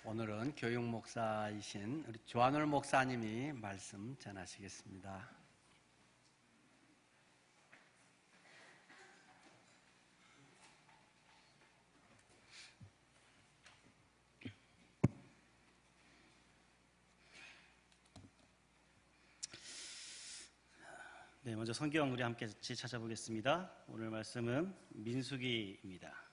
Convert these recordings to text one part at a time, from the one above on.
오늘은 교육 목사이신 우리 조한울 목사님이 말씀 전하시겠습니다. 네, 먼저 성경 우리 함께 같이 찾아보겠습니다. 오늘 말씀은 민수기입니다.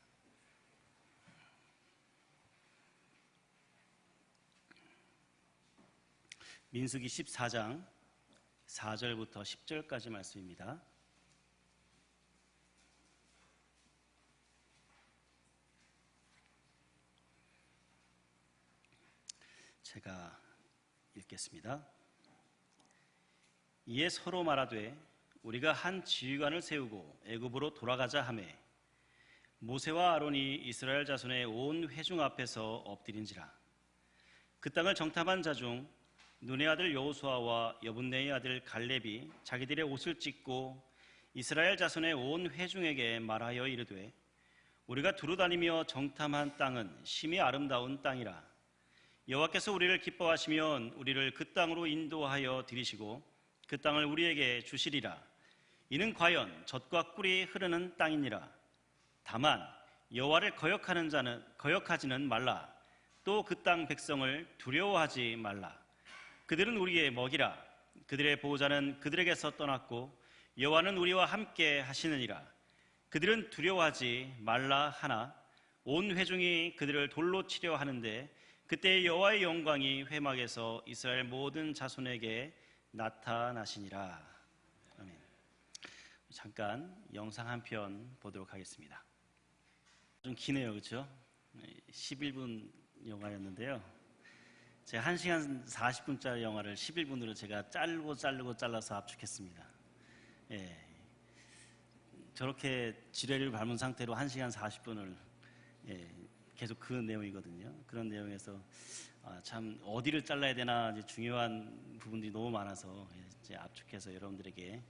민수기 14장 4절부터 10절까지 말씀입니다. 제가 읽겠습니다. 이에 서로 말하되 우리가 한 지휘관을 세우고 애굽으로 돌아가자 하매 모세와 아론이 이스라엘 자손의 온 회중 앞에서 엎드린지라. 그 땅을 정탐한 자 중 눈의 아들 여호수아와 여분네의 아들 갈렙이 자기들의 옷을 찢고 이스라엘 자손의 온 회중에게 말하여 이르되 우리가 두루다니며 정탐한 땅은 심히 아름다운 땅이라. 여호와께서 우리를 기뻐하시면 우리를 그 땅으로 인도하여 들이시고 그 땅을 우리에게 주시리라. 이는 과연 젖과 꿀이 흐르는 땅이니라. 다만 여호와를 거역하지는 말라. 또 그 땅 백성을 두려워하지 말라. 그들은 우리의 먹이라. 그들의 보호자는 그들에게서 떠났고 여호와는 우리와 함께 하시느니라. 그들은 두려워하지 말라 하나 온 회중이 그들을 돌로 치려 하는데 그때 여호와의 영광이 회막에서 이스라엘 모든 자손에게 나타나시니라. 아멘. 잠깐 영상 한 편 보도록 하겠습니다. 좀 기네요, 그렇죠? 11분 영화였는데요. 제가 1시간 40분짜리 영화를 11분으로 제가 잘라서 압축했습니다. 예. 저렇게 지뢰를 밟은 상태로 1시간 40분을 계속 그 내용이거든요. 그런 내용에서 참 어디를 잘라야 되나 이제 중요한 부분들이 너무 많아서 이제 압축해서 여러분들에게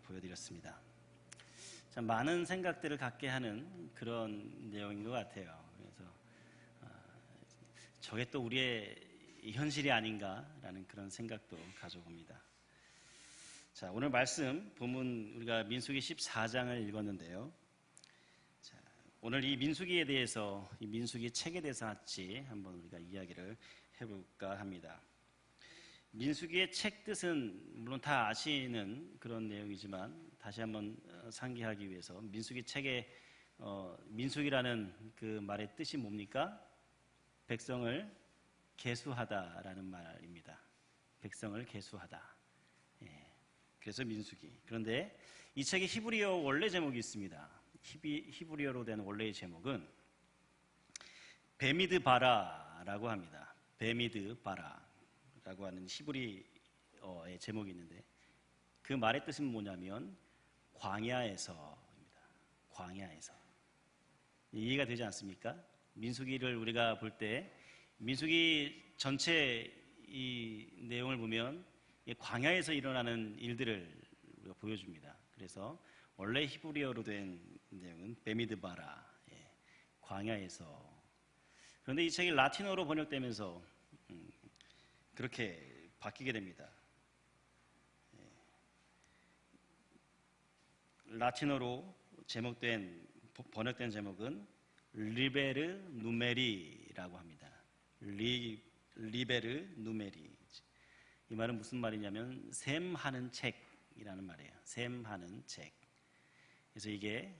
보여드렸습니다. 참 많은 생각들을 갖게 하는 그런 내용인 것 같아요. 그래서 저게 또 우리의 현실이 아닌가라는 그런 생각도 가져봅니다. 자, 오늘 말씀 본문 우리가 민수기 14장을 읽었는데요. 자, 오늘 이 민수기에 대해서 이 민수기 책에 대해서 같이 한번 우리가 이야기를 해볼까 합니다. 민수기의 책 뜻은 물론 다 아시는 그런 내용이지만 다시 한번 상기하기 위해서 민수기 책의 민수기라는 그 말의 뜻이 뭡니까? 백성을 계수하다라는 말입니다. 백성을 계수하다. 예, 그래서 민수기. 그런데 이 책의 히브리어 원래 제목이 있습니다. 히브리어로 된 원래의 제목은 베미드바라라고 합니다. 베미드바라라고 하는 히브리어의 제목이 있는데 그 말의 뜻은 뭐냐면 광야에서입니다. 광야에서. 이해가 되지 않습니까? 민수기를 우리가 볼 때 민수기 전체 이 내용을 보면 광야에서 일어나는 일들을 우리가 보여줍니다. 그래서 원래 히브리어로 된 내용은 베미드바라, 광야에서. 그런데 이 책이 라틴어로 번역되면서 그렇게 바뀌게 됩니다. 라틴어로 번역된 제목은 리베르 누메리라고 합니다. 리베르 누메리. 이 말은 무슨 말이냐면 셈하는 책이라는 말이에요. 셈하는 책. 그래서 이게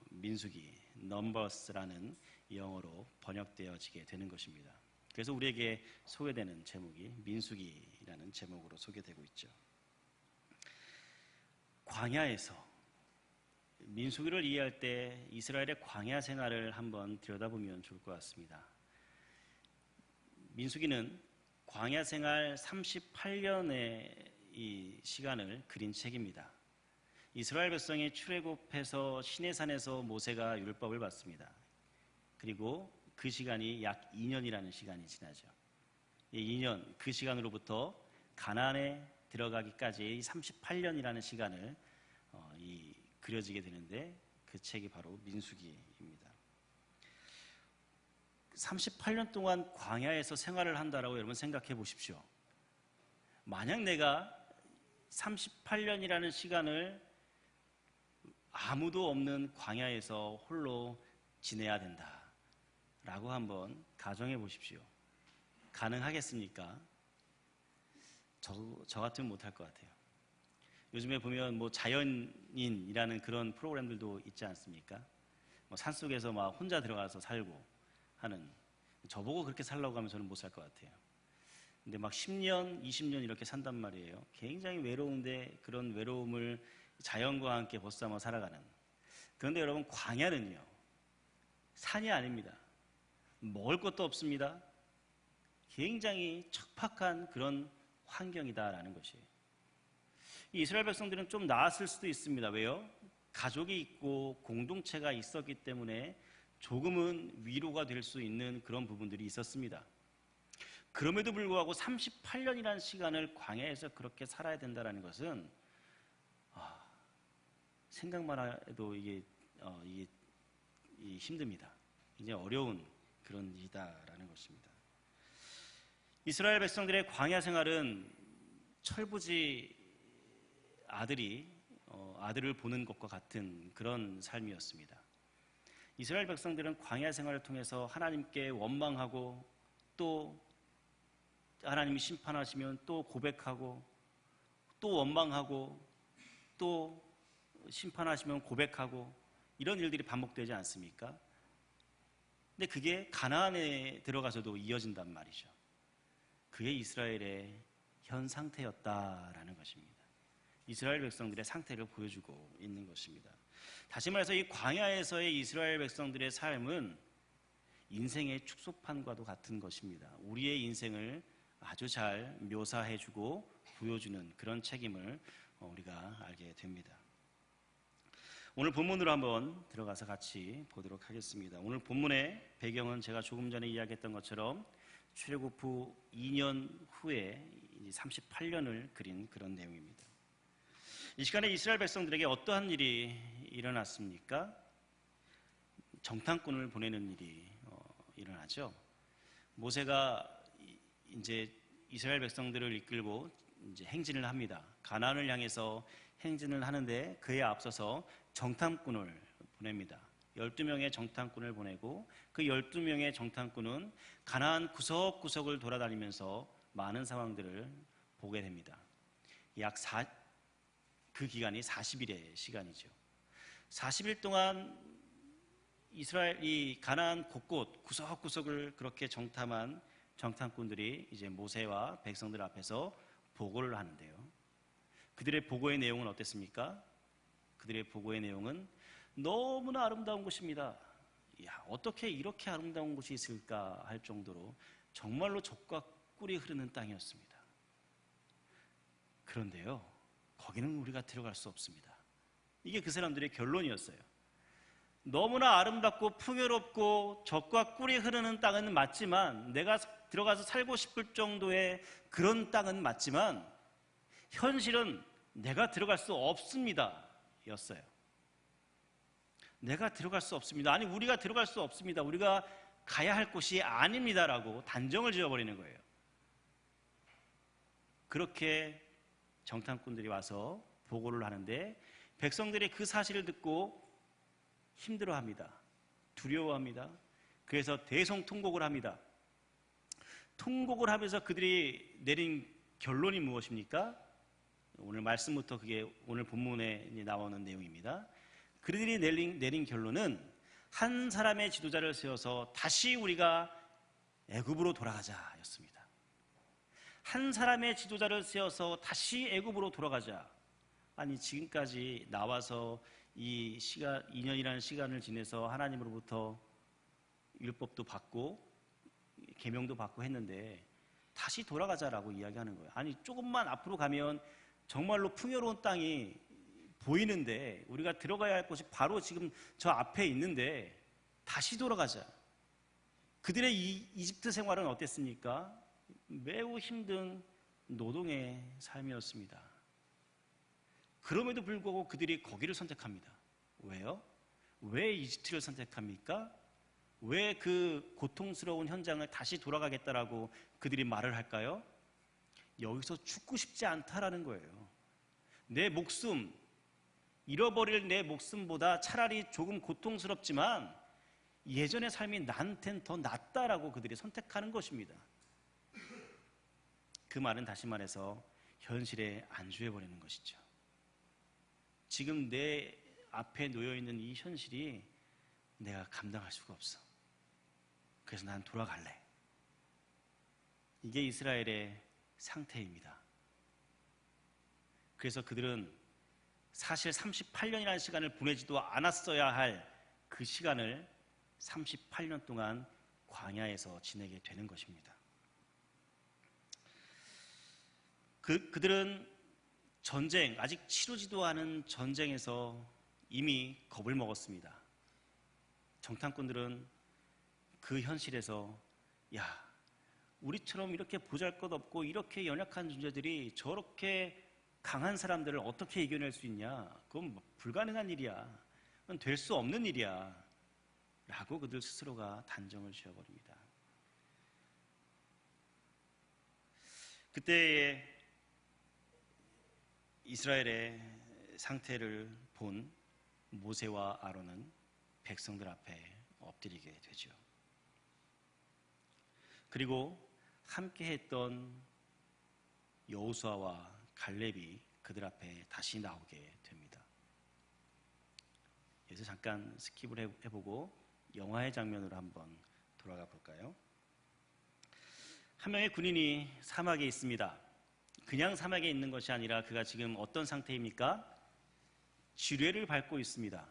민수기, 넘버스라는 영어로 번역되어지게 되는 것입니다. 그래서 우리에게 소개되는 제목이 민수기라는 제목으로 소개되고 있죠. 광야에서 민수기를 이해할 때 이스라엘의 광야 생활을 한번 들여다보면 좋을 것 같습니다. 민수기는 광야 생활 38년의 이 시간을 그린 책입니다. 이스라엘 백성이 출애굽해서 시내산에서 모세가 율법을 받습니다. 그리고 그 시간이 약 2년이라는 시간이 지나죠. 이 2년, 그 시간으로부터 가나안에 들어가기까지 38년이라는 시간을 그려지게 되는데 그 책이 바로 민수기입니다. 38년 동안 광야에서 생활을 한다라고 여러분 생각해 보십시오. 만약 내가 38년이라는 시간을 아무도 없는 광야에서 홀로 지내야 된다라고 한번 가정해 보십시오. 가능하겠습니까? 저 같으면 못할 것 같아요. 요즘에 보면 뭐 자연인이라는 그런 프로그램들도 있지 않습니까? 뭐 산속에서 막 혼자 들어가서 살고 하는, 저보고 그렇게 살라고 하면 저는 못 살 것 같아요. 근데 막 10년, 20년 이렇게 산단 말이에요. 굉장히 외로운데 그런 외로움을 자연과 함께 벗삼아 살아가는. 그런데 여러분, 광야는요, 산이 아닙니다. 먹을 것도 없습니다. 굉장히 척박한 그런 환경이다라는 것이에요. 이스라엘 백성들은 좀 나았을 수도 있습니다. 왜요? 가족이 있고 공동체가 있었기 때문에 조금은 위로가 될 수 있는 그런 부분들이 있었습니다. 그럼에도 불구하고 38년이라는 시간을 광야에서 그렇게 살아야 된다는 것은 생각만 해도 이게 힘듭니다. 굉장히 어려운 그런 일이다라는 것입니다. 이스라엘 백성들의 광야 생활은 철부지 아들이 아들을 보는 것과 같은 그런 삶이었습니다. 이스라엘 백성들은 광야 생활을 통해서 하나님께 원망하고 또 하나님이 심판하시면 또 고백하고 또 원망하고 또 심판하시면 고백하고 이런 일들이 반복되지 않습니까? 근데 그게 가나안에 들어가서도 이어진단 말이죠. 그게 이스라엘의 현 상태였다라는 것입니다. 이스라엘 백성들의 상태를 보여주고 있는 것입니다. 다시 말해서 이 광야에서의 이스라엘 백성들의 삶은 인생의 축소판과도 같은 것입니다. 우리의 인생을 아주 잘 묘사해주고 보여주는 그런 책임을 우리가 알게 됩니다. 오늘 본문으로 한번 들어가서 같이 보도록 하겠습니다. 오늘 본문의 배경은 제가 조금 전에 이야기했던 것처럼 출애굽 후 2년 후에 38년을 그린 그런 내용입니다. 이 시간에 이스라엘 백성들에게 어떠한 일이 일어났습니까? 정탐꾼을 보내는 일이 일어나죠. 모세가 이제 이스라엘 백성들을 이끌고 이제 행진을 합니다. 가나안을 향해서 행진을 하는데 그에 앞서서 정탐꾼을 보냅니다. 12명의 정탐꾼을 보내고 그 12명의 정탐꾼은 가나안 구석구석을 돌아다니면서 많은 상황들을 보게 됩니다. 그 기간이 40일의 시간이죠. 40일 동안 이 가나안 곳곳 구석구석을 그렇게 정탐한 정탐꾼들이 이제 모세와 백성들 앞에서 보고를 하는데요. 그들의 보고의 내용은 어땠습니까? 그들의 보고의 내용은 너무나 아름다운 곳입니다. 어떻게 이렇게 아름다운 곳이 있을까 할 정도로 정말로 젖과 꿀이 흐르는 땅이었습니다. 그런데요, 거기는 우리가 들어갈 수 없습니다. 이게 그 사람들의 결론이었어요. 너무나 아름답고 풍요롭고 젖과 꿀이 흐르는 땅은 맞지만, 내가 들어가서 살고 싶을 정도의 그런 땅은 맞지만 현실은 내가 들어갈 수 없습니다 였어요. 내가 들어갈 수 없습니다. 아니, 우리가 들어갈 수 없습니다. 우리가 가야 할 곳이 아닙니다라고 단정을 지어버리는 거예요. 그렇게 정탐꾼들이 와서 보고를 하는데 백성들이 그 사실을 듣고 힘들어합니다. 두려워합니다. 그래서 대성통곡을 합니다. 통곡을 하면서 그들이 내린 결론이 무엇입니까? 오늘 말씀부터 그게 오늘 본문에 나오는 내용입니다. 그들이 내린 결론은 한 사람의 지도자를 세워서 다시 우리가 애굽으로 돌아가자 였습니다. 한 사람의 지도자를 세워서 다시 애굽으로 돌아가자. 아니, 지금까지 나와서 이 2년이라는 시간을 지내서 하나님으로부터 율법도 받고 계명도 받고 했는데 다시 돌아가자라고 이야기하는 거예요. 아니, 조금만 앞으로 가면 정말로 풍요로운 땅이 보이는데 우리가 들어가야 할 곳이 바로 지금 저 앞에 있는데 다시 돌아가자. 그들의 이집트 생활은 어땠습니까? 매우 힘든 노동의 삶이었습니다. 그럼에도 불구하고 그들이 거기를 선택합니다. 왜요? 왜 이집트를 선택합니까? 왜 그 고통스러운 현장을 다시 돌아가겠다라고 그들이 말을 할까요? 여기서 죽고 싶지 않다라는 거예요. 내 목숨, 잃어버릴 내 목숨보다 차라리 조금 고통스럽지만 예전의 삶이 나한텐 더 낫다라고 그들이 선택하는 것입니다. 그 말은 다시 말해서 현실에 안주해버리는 것이죠. 지금 내 앞에 놓여있는 이 현실이 내가 감당할 수가 없어. 그래서 난 돌아갈래. 이게 이스라엘의 상태입니다. 그래서 그들은 사실 38년이라는 시간을 보내지도 않았어야 할 그 시간을 38년 동안 광야에서 지내게 되는 것입니다. 그들은 전쟁, 아직 치르지도 않은 전쟁에서 이미 겁을 먹었습니다. 정탐꾼들은 그 현실에서 야, 우리처럼 이렇게 보잘것없고 이렇게 연약한 존재들이 저렇게 강한 사람들을 어떻게 이겨낼 수 있냐? 그건 불가능한 일이야. 그건 될 수 없는 일이야. 라고 그들 스스로가 단정을 지어버립니다. 그때의 이스라엘의 상태를 본 모세와 아론은 백성들 앞에 엎드리게 되죠. 그리고 함께 했던 여호수아와 갈렙이 그들 앞에 다시 나오게 됩니다. 여기서 잠깐 스킵을 해보고 영화의 장면으로 한번 돌아가 볼까요? 한 명의 군인이 사막에 있습니다. 그냥 사막에 있는 것이 아니라 그가 지금 어떤 상태입니까? 지뢰를 밟고 있습니다.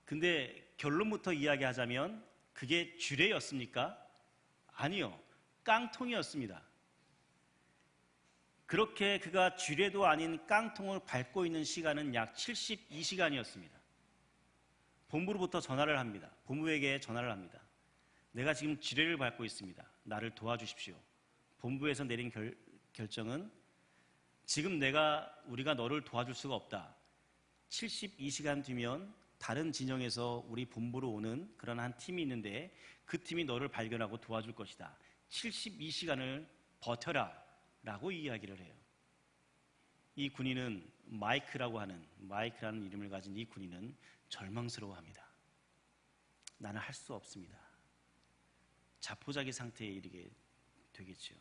근데 결론부터 이야기하자면 그게 지뢰였습니까? 아니요. 깡통이었습니다. 그렇게 그가 지뢰도 아닌 깡통을 밟고 있는 시간은 약 72시간이었습니다. 본부로부터 전화를 합니다. 본부에게 전화를 합니다. 내가 지금 지뢰를 밟고 있습니다. 나를 도와주십시오. 본부에서 내린 결정은 지금 우리가 너를 도와줄 수가 없다. 72시간 뒤면 다른 진영에서 우리 본부로 오는 그런 한 팀이 있는데 그 팀이 너를 발견하고 도와줄 것이다. 72시간을 버텨라. 라고 이야기를 해요. 이 군인은 마이크라는 이름을 가진 이 군인은 절망스러워합니다. 나는 할 수 없습니다. 자포자기 상태에 이르게 되겠죠.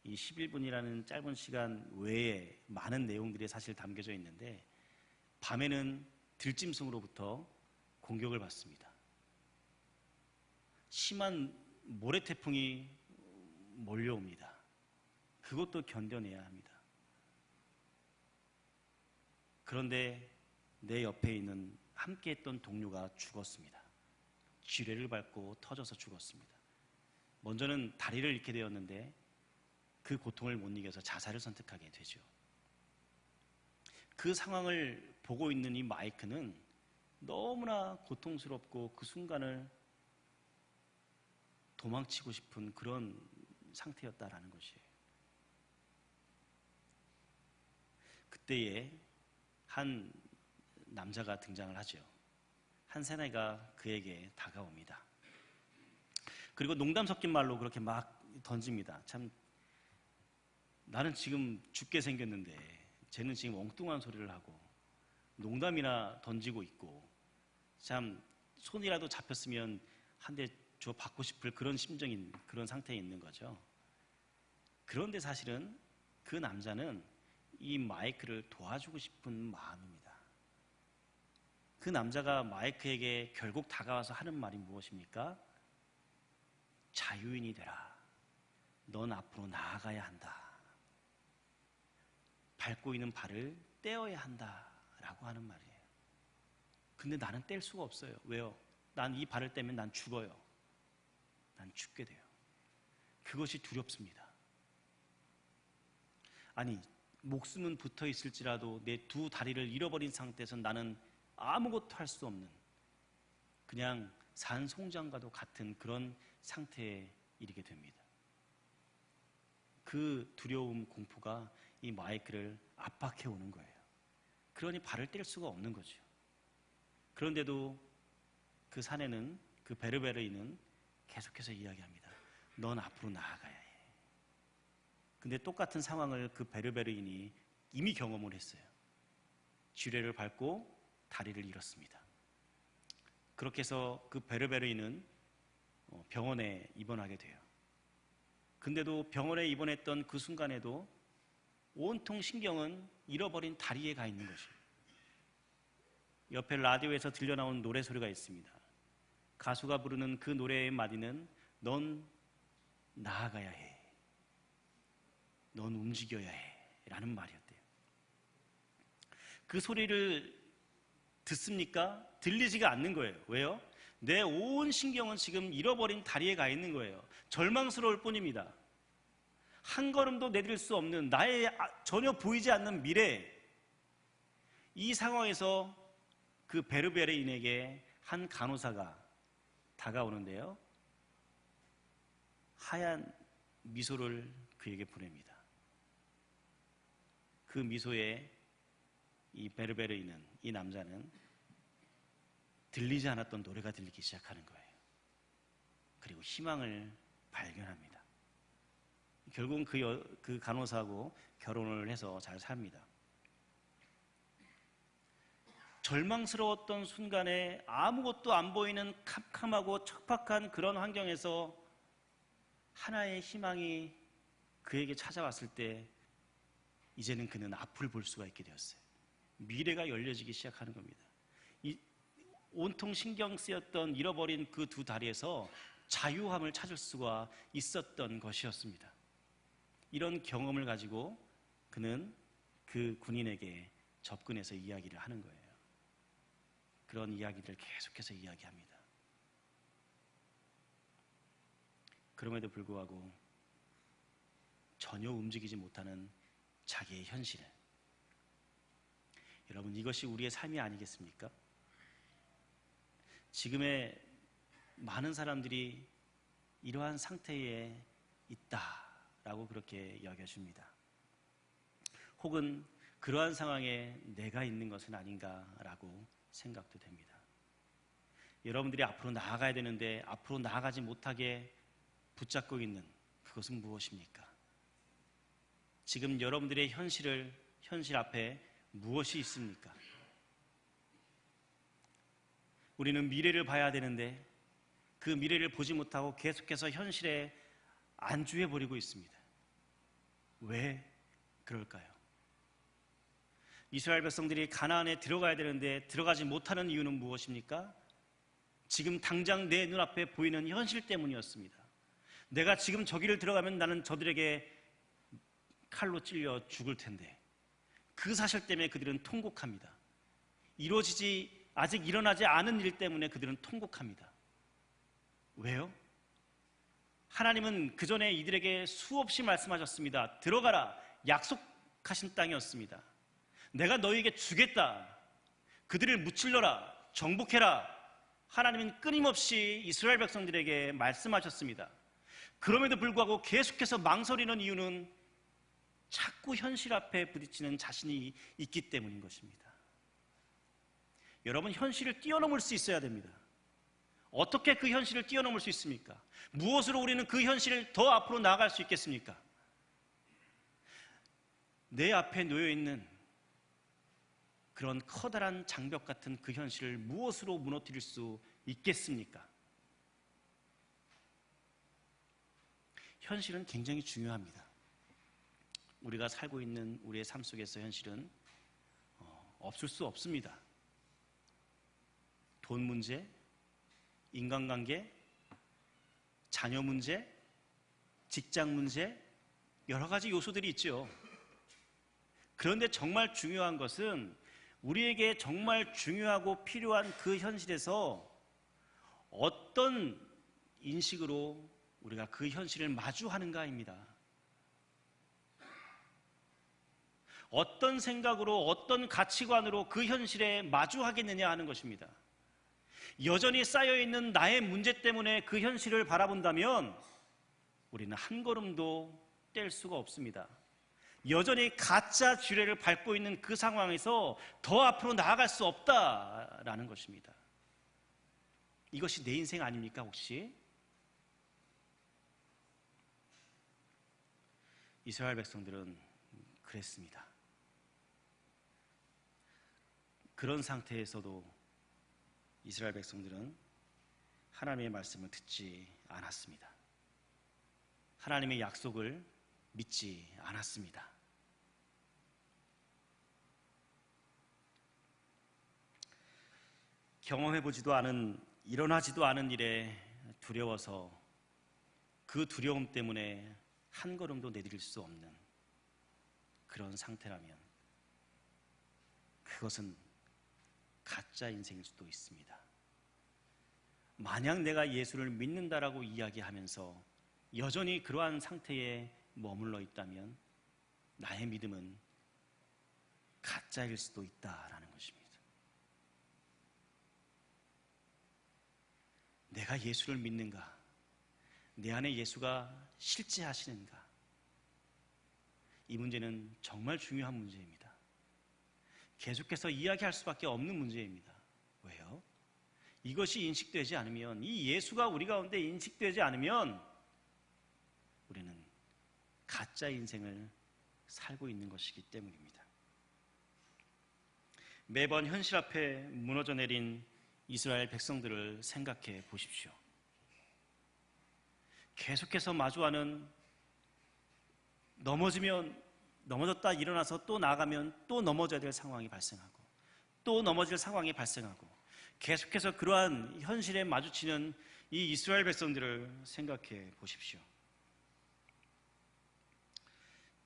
이 11분이라는 짧은 시간 외에 많은 내용들이 사실 담겨져 있는데 밤에는 들짐승으로부터 공격을 받습니다. 심한 모래태풍이 몰려옵니다. 그것도 견뎌내야 합니다. 그런데 내 옆에 있는 함께했던 동료가 죽었습니다. 지뢰를 밟고 터져서 죽었습니다. 먼저는 다리를 잃게 되었는데 그 고통을 못 이겨서 자살을 선택하게 되죠. 그 상황을 보고 있는 이 마이크는 너무나 고통스럽고 그 순간을 도망치고 싶은 그런 상태였다라는 것이에요. 그때에 한 남자가 등장을 하죠. 한 사내가 그에게 다가옵니다. 그리고 농담 섞인 말로 그렇게 막 던집니다. 참, 나는 지금 죽게 생겼는데 쟤는 지금 엉뚱한 소리를 하고 농담이나 던지고 있고 참 손이라도 잡혔으면 한 대 줘 받고 싶을 그런 심정인 그런 상태에 있는 거죠. 그런데 사실은 그 남자는 이 마이크를 도와주고 싶은 마음입니다. 그 남자가 마이크에게 결국 다가와서 하는 말이 무엇입니까? 자유인이 되라. 넌 앞으로 나아가야 한다. 밟고 있는 발을 떼어야 한다. 라고 하는 말이에요. 근데 나는 뗄 수가 없어요. 왜요? 난 이 발을 떼면 난 죽어요. 난 죽게 돼요. 그것이 두렵습니다. 아니, 목숨은 붙어 있을지라도 내 두 다리를 잃어버린 상태에서 나는 아무것도 할 수 없는 그냥 산송장과도 같은 그런 상태에 이르게 됩니다. 그 두려움, 공포가 이 마이크를 압박해 오는 거예요. 그러니 발을 뗄 수가 없는 거죠. 그런데도 그 사내는, 그 베르베르인은 계속해서 이야기합니다. 넌 앞으로 나아가야 해. 근데 똑같은 상황을 그 베르베르인이 이미 경험을 했어요. 쥐레를 밟고 다리를 잃었습니다. 그렇게 해서 그 베르베르인은 병원에 입원하게 돼요. 근데도 병원에 입원했던 그 순간에도 온통 신경은 잃어버린 다리에 가 있는 것이에요. 옆에 라디오에서 들려나온 노래 소리가 있습니다. 가수가 부르는 그 노래의 마디는 넌 나아가야 해. 넌 움직여야 해. 라는 말이었대요. 그 소리를 듣습니까? 들리지가 않는 거예요. 왜요? 내 온 신경은 지금 잃어버린 다리에 가 있는 거예요. 절망스러울 뿐입니다. 한 걸음도 내딜 수 없는 나의 전혀 보이지 않는 미래. 이 상황에서 그 베르베르인에게 한 간호사가 다가오는데요. 하얀 미소를 그에게 보냅니다. 그 미소에 이 베르베르인은, 이 남자는 들리지 않았던 노래가 들리기 시작하는 거예요. 그리고 희망을 발견합니다. 결국은 그 간호사하고 결혼을 해서 잘 삽니다. 절망스러웠던 순간에 아무것도 안 보이는 캄캄하고 척박한 그런 환경에서 하나의 희망이 그에게 찾아왔을 때 이제는 그는 앞을 볼 수가 있게 되었어요. 미래가 열려지기 시작하는 겁니다. 온통 신경 쓰였던 잃어버린 그 두 다리에서 자유함을 찾을 수가 있었던 것이었습니다. 이런 경험을 가지고 그는 그 군인에게 접근해서 이야기를 하는 거예요. 그런 이야기를 계속해서 이야기합니다. 그럼에도 불구하고 전혀 움직이지 못하는 자기의 현실. 여러분, 이것이 우리의 삶이 아니겠습니까? 지금의 많은 사람들이 이러한 상태에 있다라고 그렇게 여겨집니다. 혹은 그러한 상황에 내가 있는 것은 아닌가라고 생각도 됩니다. 여러분들이 앞으로 나아가야 되는데 앞으로 나아가지 못하게 붙잡고 있는 그것은 무엇입니까? 지금 여러분들의 현실 앞에 무엇이 있습니까? 우리는 미래를 봐야 되는데 그 미래를 보지 못하고 계속해서 현실에 안주해버리고 있습니다. 왜 그럴까요? 이스라엘 백성들이 가나안에 들어가야 되는데 들어가지 못하는 이유는 무엇입니까? 지금 당장 내 눈앞에 보이는 현실 때문이었습니다. 내가 지금 저기를 들어가면 나는 저들에게 칼로 찔려 죽을 텐데 그 사실 때문에 그들은 통곡합니다. 아직 일어나지 않은 일 때문에 그들은 통곡합니다. 왜요? 하나님은 그 전에 이들에게 수없이 말씀하셨습니다. 들어가라. 약속하신 땅이었습니다. 내가 너희에게 주겠다. 그들을 무찔러라. 정복해라. 하나님은 끊임없이 이스라엘 백성들에게 말씀하셨습니다. 그럼에도 불구하고 계속해서 망설이는 이유는 자꾸 현실 앞에 부딪히는 자신이 있기 때문인 것입니다. 여러분, 현실을 뛰어넘을 수 있어야 됩니다. 어떻게 그 현실을 뛰어넘을 수 있습니까? 무엇으로 우리는 그 현실을 더 앞으로 나아갈 수 있겠습니까? 내 앞에 놓여있는 그런 커다란 장벽 같은 그 현실을 무엇으로 무너뜨릴 수 있겠습니까? 현실은 굉장히 중요합니다. 우리가 살고 있는 우리의 삶 속에서 현실은 없을 수 없습니다. 돈 문제, 인간관계, 자녀 문제, 직장 문제, 여러 가지 요소들이 있죠. 그런데 정말 중요한 것은 우리에게 정말 중요하고 필요한 그 현실에서 어떤 인식으로 우리가 그 현실을 마주하는가입니다. 어떤 생각으로, 어떤 가치관으로 그 현실에 마주하겠느냐 하는 것입니다. 여전히 쌓여있는 나의 문제 때문에 그 현실을 바라본다면 우리는 한 걸음도 뗄 수가 없습니다. 여전히 가짜 쥐레를 밟고 있는 그 상황에서 더 앞으로 나아갈 수 없다라는 것입니다. 이것이 내 인생 아닙니까 혹시? 이스라엘 백성들은 그랬습니다. 그런 상태에서도 이스라엘 백성들은 하나님의 말씀을 듣지 않았습니다. 하나님의 약속을 믿지 않았습니다. 경험해보지도 않은, 일어나지도 않은 일에 두려워서 그 두려움 때문에 한 걸음도 내디딜 수 없는 그런 상태라면 그것은 가짜 인생일 수도 있습니다. 만약 내가 예수를 믿는다라고 이야기하면서 여전히 그러한 상태에 머물러 있다면 나의 믿음은 가짜일 수도 있다라는 것입니다. 내가 예수를 믿는가? 내 안에 예수가 실제하시는가? 이 문제는 정말 중요한 문제입니다. 계속해서 이야기할 수밖에 없는 문제입니다. 왜요? 이것이 인식되지 않으면, 이 예수가 우리 가운데 인식되지 않으면 우리는 가짜 인생을 살고 있는 것이기 때문입니다. 매번 현실 앞에 무너져 내린 이스라엘 백성들을 생각해 보십시오. 계속해서 마주하는, 넘어지면 넘어졌다 일어나서 또 나가면 또 넘어져야 될 상황이 발생하고 또 넘어질 상황이 발생하고 계속해서 그러한 현실에 마주치는 이 이스라엘 백성들을 생각해 보십시오.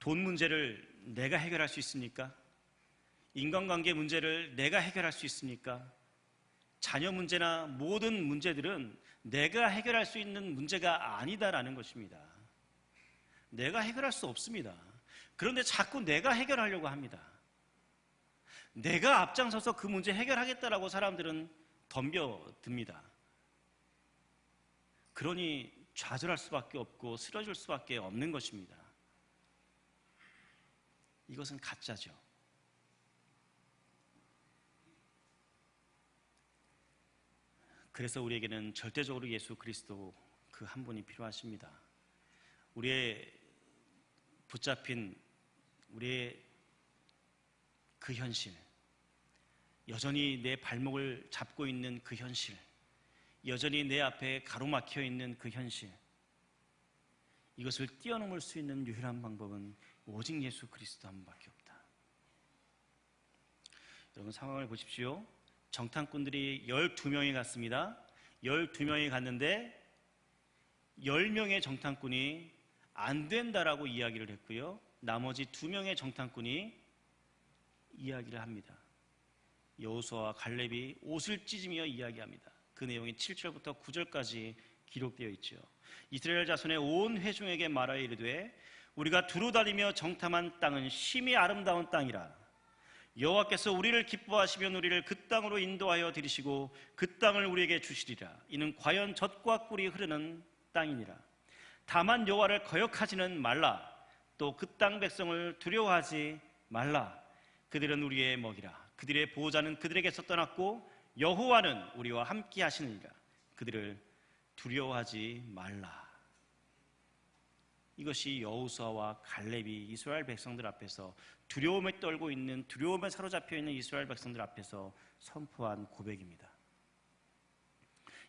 돈 문제를 내가 해결할 수 있습니까? 인간관계 문제를 내가 해결할 수 있습니까? 자녀 문제나 모든 문제들은 내가 해결할 수 있는 문제가 아니다라는 것입니다. 내가 해결할 수 없습니다. 그런데 자꾸 내가 해결하려고 합니다. 내가 앞장서서 그 문제 해결하겠다라고 사람들은 덤벼듭니다. 그러니 좌절할 수밖에 없고 쓰러질 수밖에 없는 것입니다. 이것은 가짜죠. 그래서 우리에게는 절대적으로 예수 그리스도 그 한 분이 필요하십니다. 우리의 붙잡힌 우리의 그 현실, 여전히 내 발목을 잡고 있는 그 현실, 여전히 내 앞에 가로막혀 있는 그 현실, 이것을 뛰어넘을 수 있는 유일한 방법은 오직 예수 그리스도 한 분밖에 없다. 여러분 상황을 보십시오. 정탐꾼들이 12명이 갔습니다. 12명이 갔는데 10명의 정탐꾼이 안 된다라고 이야기를 했고요. 나머지 2명의 정탐꾼이 이야기를 합니다. 여호수아와 갈렙이 옷을 찢으며 이야기합니다. 그 내용이 7절부터 9절까지 기록되어 있죠. 이스라엘 자손의 온 회중에게 말하여 이르되 우리가 두루 다니며 정탐한 땅은 심히 아름다운 땅이라. 여호와께서 우리를 기뻐하시면 우리를 그 땅으로 인도하여 들이시고 그 땅을 우리에게 주시리라. 이는 과연 젖과 꿀이 흐르는 땅이니라. 다만 여호와를 거역하지는 말라. 또 그 땅 백성을 두려워하지 말라. 그들은 우리의 먹이라. 그들의 보호자는 그들에게서 떠났고 여호와는 우리와 함께 하시느니라. 그들을 두려워하지 말라. 이것이 여호수아와 갈렙이 이스라엘 백성들 앞에서 두려움에 떨고 있는, 두려움에 사로잡혀 있는 이스라엘 백성들 앞에서 선포한 고백입니다.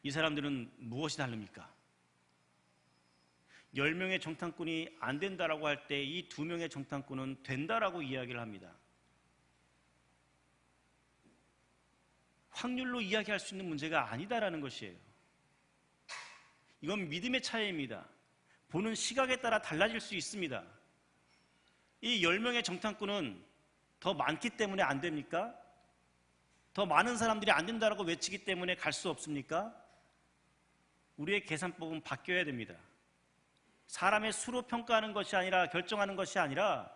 이 사람들은 무엇이 다릅니까? 10명의 정탐꾼이 안 된다라고 할 때 이 2명의 정탐꾼은 된다라고 이야기를 합니다. 확률로 이야기할 수 있는 문제가 아니다라는 것이에요. 이건 믿음의 차이입니다. 보는 시각에 따라 달라질 수 있습니다. 이 10명의 정탐꾼은 더 많기 때문에 안 됩니까? 더 많은 사람들이 안 된다라고 외치기 때문에 갈 수 없습니까? 우리의 계산법은 바뀌어야 됩니다. 사람의 수로 평가하는 것이 아니라, 결정하는 것이 아니라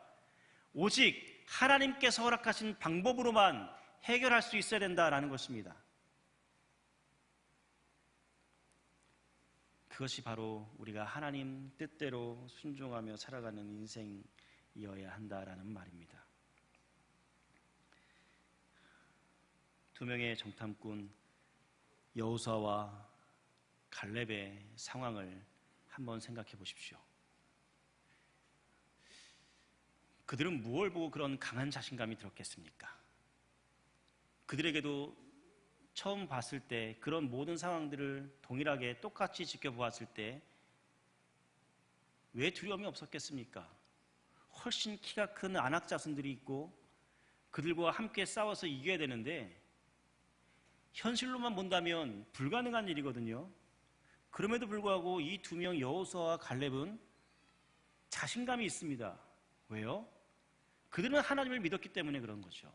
오직 하나님께서 허락하신 방법으로만 해결할 수 있어야 된다라는 것입니다. 그것이 바로 우리가 하나님 뜻대로 순종하며 살아가는 인생이어야 한다라는 말입니다. 2명의 정탐꾼 여호수아와 갈렙의 상황을 한번 생각해 보십시오. 그들은 무엇을 보고 그런 강한 자신감이 들었겠습니까? 그들에게도 처음 봤을 때 그런 모든 상황들을 동일하게 똑같이 지켜보았을 때 왜 두려움이 없었겠습니까? 훨씬 키가 큰 안악 자손들이 있고 그들과 함께 싸워서 이겨야 되는데 현실로만 본다면 불가능한 일이거든요. 그럼에도 불구하고 이 두 명 여호수아와 갈렙은 자신감이 있습니다. 왜요? 그들은 하나님을 믿었기 때문에 그런 거죠.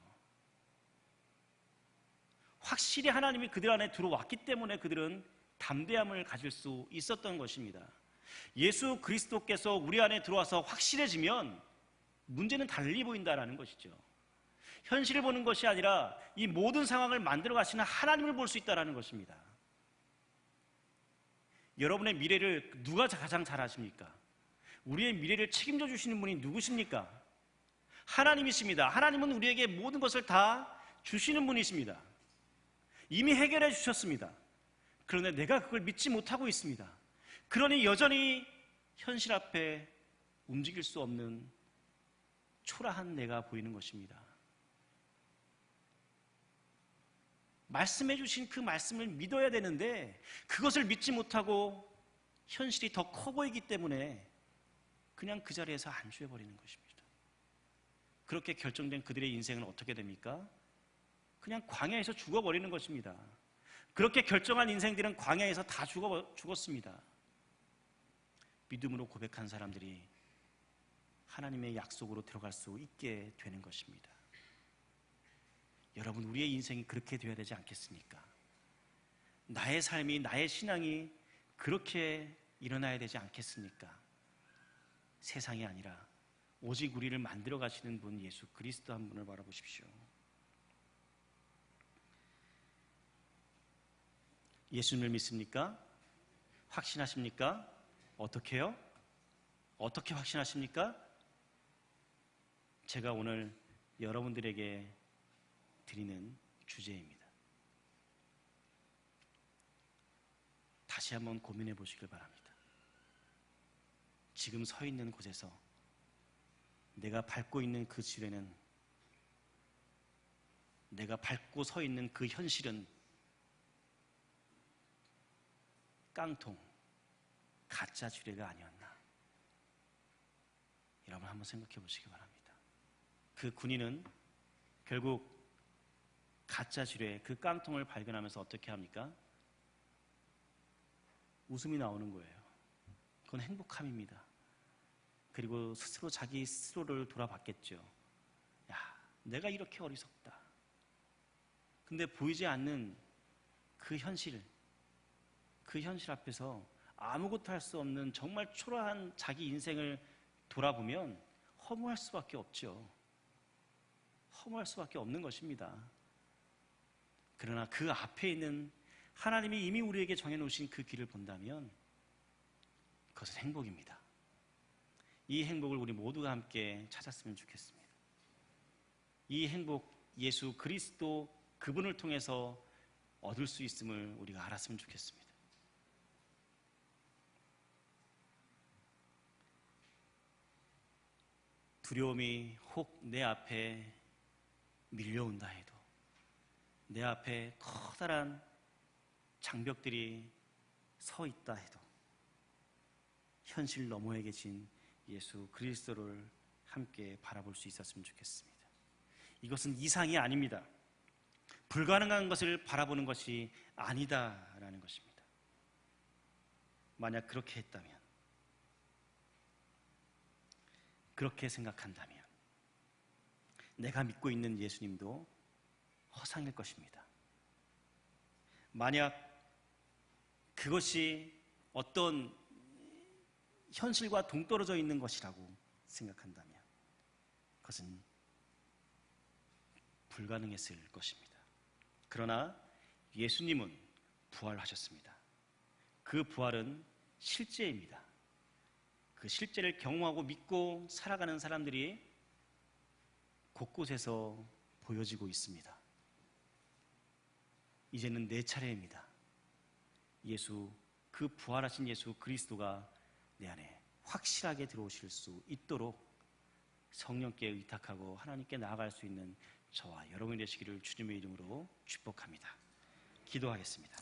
확실히 하나님이 그들 안에 들어왔기 때문에 그들은 담대함을 가질 수 있었던 것입니다. 예수 그리스도께서 우리 안에 들어와서 확실해지면 문제는 달리 보인다라는 것이죠. 현실을 보는 것이 아니라 이 모든 상황을 만들어 가시는 하나님을 볼 수 있다는 것입니다. 여러분의 미래를 누가 가장 잘 아십니까? 우리의 미래를 책임져 주시는 분이 누구십니까? 하나님이십니다. 하나님은 우리에게 모든 것을 다 주시는 분이십니다. 이미 해결해 주셨습니다. 그런데 내가 그걸 믿지 못하고 있습니다. 그러니 여전히 현실 앞에 움직일 수 없는 초라한 내가 보이는 것입니다. 말씀해 주신 그 말씀을 믿어야 되는데 그것을 믿지 못하고 현실이 더 커 보이기 때문에 그냥 그 자리에서 안주해버리는 것입니다. 그렇게 결정된 그들의 인생은 어떻게 됩니까? 그냥 광야에서 죽어버리는 것입니다. 그렇게 결정한 인생들은 광야에서 다 죽었습니다. 믿음으로 고백한 사람들이 하나님의 약속으로 들어갈 수 있게 되는 것입니다. 여러분, 우리의 인생이 그렇게 되어야 되지 않겠습니까? 나의 삶이, 나의 신앙이 그렇게 일어나야 되지 않겠습니까? 세상이 아니라 오직 우리를 만들어 가시는 분 예수 그리스도 한 분을 바라보십시오. 예수님을 믿습니까? 확신하십니까? 어떻게요? 어떻게 확신하십니까? 제가 오늘 여러분들에게 드리는 주제입니다. 다시 한번 고민해 보시길 바랍니다. 지금 서 있는 곳에서 내가 밟고 있는 그 지뢰는, 내가 밟고 서 있는 그 현실은 깡통, 가짜 지뢰가 아니었나? 여러분 한번 생각해 보시기 바랍니다. 그 군인은 결국 가짜 지뢰, 그 깡통을 발견하면서 어떻게 합니까? 웃음이 나오는 거예요. 그건 행복함입니다. 그리고 스스로 자기 스스로를 돌아봤겠죠. 야, 내가 이렇게 어리석다. 근데 보이지 않는 그 현실 앞에서 아무것도 할 수 없는 정말 초라한 자기 인생을 돌아보면 허무할 수밖에 없죠. 허무할 수밖에 없는 것입니다. 그러나 그 앞에 있는 하나님이 이미 우리에게 정해놓으신 그 길을 본다면 그것은 행복입니다. 이 행복을 우리 모두가 함께 찾았으면 좋겠습니다. 이 행복, 예수 그리스도 그분을 통해서 얻을 수 있음을 우리가 알았으면 좋겠습니다. 두려움이 혹 내 앞에 밀려온다 해도, 내 앞에 커다란 장벽들이 서 있다 해도 현실 너머에 계신 예수 그리스도를 함께 바라볼 수 있었으면 좋겠습니다. 이것은 이상이 아닙니다. 불가능한 것을 바라보는 것이 아니다라는 것입니다. 만약 그렇게 했다면, 그렇게 생각한다면 내가 믿고 있는 예수님도 허상일 것입니다. 만약 그것이 어떤 현실과 동떨어져 있는 것이라고 생각한다면 그것은 불가능했을 것입니다. 그러나 예수님은 부활하셨습니다. 그 부활은 실제입니다. 그 실제를 경험하고 믿고 살아가는 사람들이 곳곳에서 보여지고 있습니다. 이제는 내 차례입니다. 예수 그 부활하신 예수 그리스도가 내 안에 확실하게 들어오실 수 있도록 성령께 의탁하고 하나님께 나아갈 수 있는 저와 여러분이 되시기를 주님의 이름으로 축복합니다. 기도하겠습니다.